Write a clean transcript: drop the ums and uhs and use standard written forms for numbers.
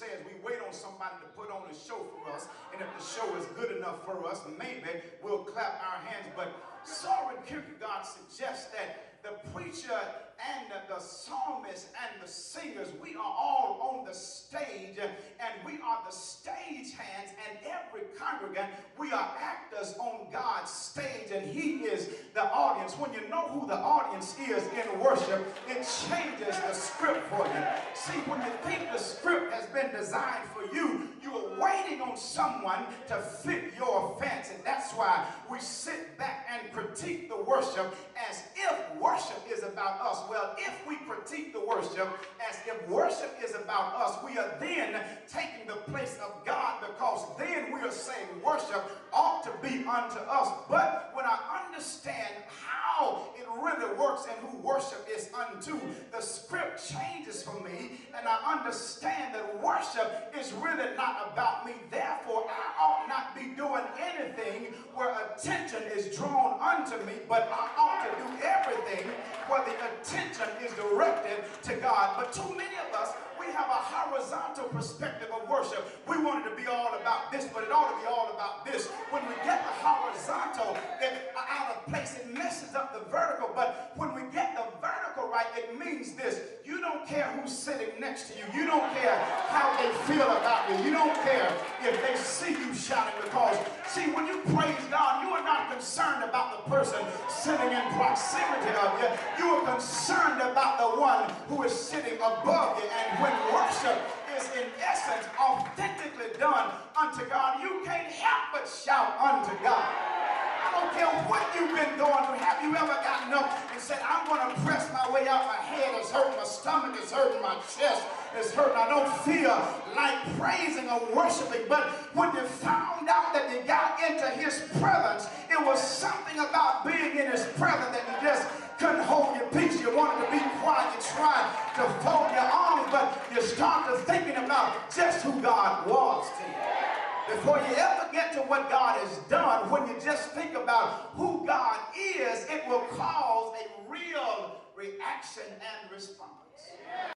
says we wait on somebody to put on a show for us, and if the show is good enough for us, maybe we'll clap our hands. But Soren Kierkegaard suggests that the preacher and the psalmist and the singers, we are all on the stage, and we are the stage hands, and every congregant, we are actors on God's stage, and he is the audience. When you know who the audience is in worship, it changes the script for you. See, when you think the script has been designed for you, you are waiting on someone to fit your fancy. That's why we sit back and critique the worship as if worship is about us. Well, if we critique the worship as if worship is about us, we are then taking the place of God, because then we are saying worship ought to be unto us. But when I understand how it really works and who worship is unto, the script changes for me, and I understand that worship is really not about me. Therefore, I ought not be doing anything where attention is drawn unto me, but I ought to do everything where the attention is directed to God. But too many of us, we have a horizontal perspective of worship. We want it to be all about this, but it ought to be all about this. When we get the horizontal out of place, it messes up the vertical. But when we get the vertical right, it means this: you don't care who's sitting next to you. You don't care how they feel about you. You don't care if they see you shouting, because see, when you praise God, you are not concerned about the person sitting in proximity of you. You are concerned about the one who is sitting above you. And when worship is in essence authentically done unto God, you can't help but shout unto God. I don't care what you've been going through. Have you ever gotten up and said, I'm going to press my way out? My head is hurting, my stomach is hurting, my chest is hurting. I don't feel like praising or worshiping. But when you found out that you got into his presence, it was something about being in his presence that you just couldn't hold your peace. You wanted to be quiet. You tried to fold your arms, but you started thinking about just who God was to you. Before you ever get to what God has done, when you just think about who God is, it will cause a real reaction and response.